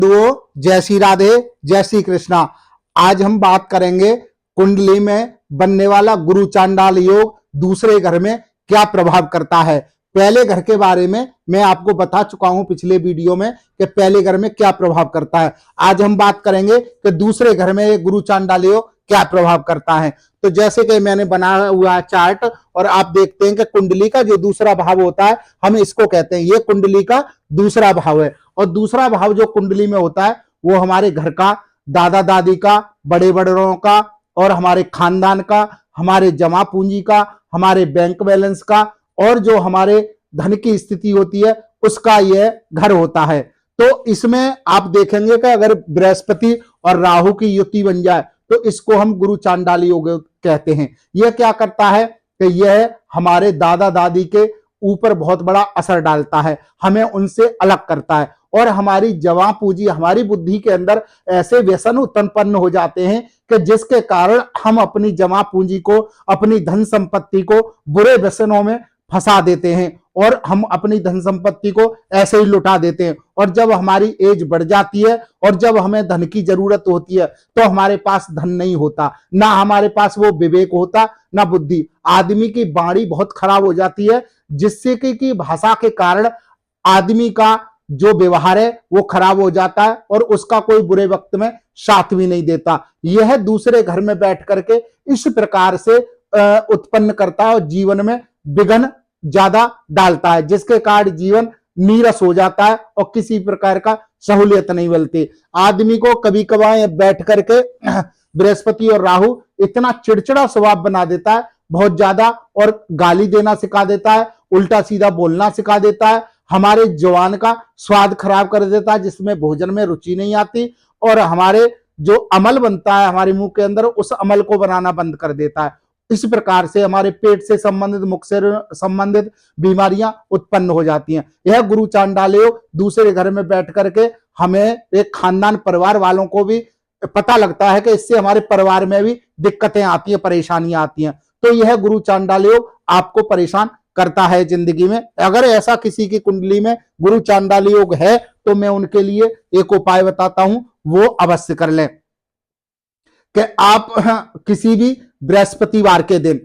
दो जय श्री राधे, जय श्री कृष्णा। आज हम बात करेंगे कुंडली में बनने वाला गुरु चांडाल योग दूसरे घर में क्या प्रभाव करता है। पहले घर के बारे में मैं आपको बता चुका हूं पिछले वीडियो में कि पहले घर में क्या प्रभाव करता है। आज हम बात करेंगे कि दूसरे घर में एक गुरु चांडाल योग क्या प्रभाव करता है। तो जैसे कि मैंने बनाया हुआ चार्ट और आप देखते हैं कि कुंडली का जो दूसरा भाव होता है हम इसको कहते हैं, ये कुंडली का दूसरा भाव है। और दूसरा भाव जो कुंडली में होता है वो हमारे घर का, दादा दादी का, बड़े बड़ों का और हमारे खानदान का, हमारे जमा पूंजी का, हमारे बैंक बैलेंस का और जो हमारे धन की स्थिति होती है उसका यह घर होता है। तो इसमें आप देखेंगे कि अगर बृहस्पति और राहु की युति बन जाए तो इसको हम गुरु चांडाल योग कहते हैं। यह क्या करता है कि यह हमारे दादा दादी के ऊपर बहुत बड़ा असर डालता है, हमें उनसे अलग करता है और हमारी जमा पूंजी, हमारी बुद्धि के अंदर ऐसे व्यसन उत्पन्न हो जाते हैं कि जिसके कारण हम अपनी जमा पूंजी को, अपनी धन संपत्ति को बुरे व्यसनों में फंसा देते हैं और हम अपनी धन संपत्ति को ऐसे ही लुटा देते हैं। और जब हमारी एज बढ़ जाती है और जब हमें धन की जरूरत होती है तो हमारे पास धन नहीं होता, ना हमारे पास वो विवेक होता, ना बुद्धि। आदमी की वाणी बहुत खराब हो जाती है जिससे कि भाषा के कारण आदमी का जो व्यवहार है वो खराब हो जाता है और उसका कोई बुरे वक्त में साथ भी नहीं देता। यह दूसरे घर में बैठ करके इस प्रकार से उत्पन्न करता है और जीवन में विघ्न ज्यादा डालता है, जिसके कारण जीवन नीरस हो जाता है और किसी प्रकार का सहूलियत नहीं मिलती। आदमी को कभी कभार बैठ करके बृहस्पति और राहु इतना चिड़चिड़ा स्वभाव बना देता है बहुत ज्यादा, और गाली देना सिखा देता है, उल्टा सीधा बोलना सिखा देता है, हमारे जवान का स्वाद खराब कर देता है जिसमें भोजन में रुचि नहीं आती और हमारे जो अमल बनता है हमारे मुंह के अंदर उस अमल को बनाना बंद कर देता है। इस प्रकार से हमारे पेट से संबंधित, मुख से संबंधित बीमारियां उत्पन्न हो जाती हैं। यह गुरु चांडाल योग दूसरे घर में बैठ करके हमें एक खानदान परिवार वालों को भी पता लगता है कि इससे हमारे परिवार में भी दिक्कतें आती है, परेशानियां आती हैं। तो यह गुरु चांडाल योग आपको परेशान करता है जिंदगी में। अगर ऐसा किसी की कुंडली में गुरु चांडाल योग है तो मैं उनके लिए एक उपाय बताता हूं, वो अवश्य कर लें कि आप किसी भी बृहस्पतिवार के दिन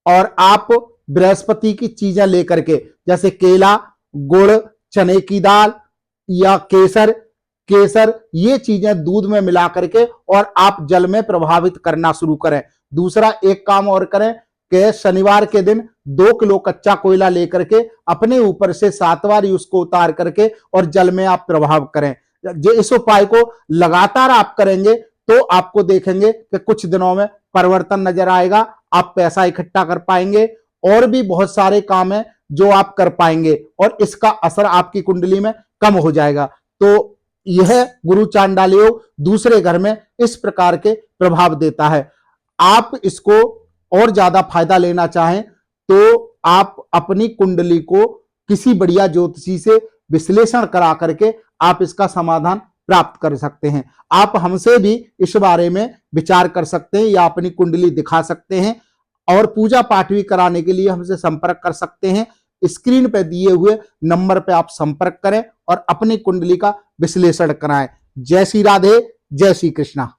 और आप बृहस्पति की चीजें लेकर के, जैसे केला, गुड़, चने की दाल या केसर ये चीजें दूध में मिला करके और आप जल में प्रभावित करना शुरू करें। दूसरा एक काम और करें कि शनिवार के दिन 2 किलो कच्चा कोयला लेकर के अपने ऊपर से 7 बार उसको उतार करके और जल में आप प्रभाव करें। जो इस उपाय को लगातार आप करेंगे तो आपको देखेंगे कि कुछ दिनों में परिवर्तन नजर आएगा, आप पैसा इकट्ठा कर पाएंगे और भी बहुत सारे काम हैं जो आप कर पाएंगे और इसका असर आपकी कुंडली में कम हो जाएगा। तो यह गुरु चांडाल योग दूसरे घर में इस प्रकार के प्रभाव देता है। आप इसको और ज्यादा फायदा लेना चाहें तो आप अपनी कुंडली को किसी बढ़िया ज्योतिषी से विश्लेषण करा करके आप इसका समाधान प्राप्त कर सकते हैं। आप हमसे भी इस बारे में विचार कर सकते हैं या अपनी कुंडली दिखा सकते हैं और पूजा पाठ भी कराने के लिए हमसे संपर्क कर सकते हैं। स्क्रीन पर दिए हुए नंबर पर आप संपर्क करें और अपनी कुंडली का विश्लेषण कराएं। जय श्री राधे, जय श्री कृष्णा।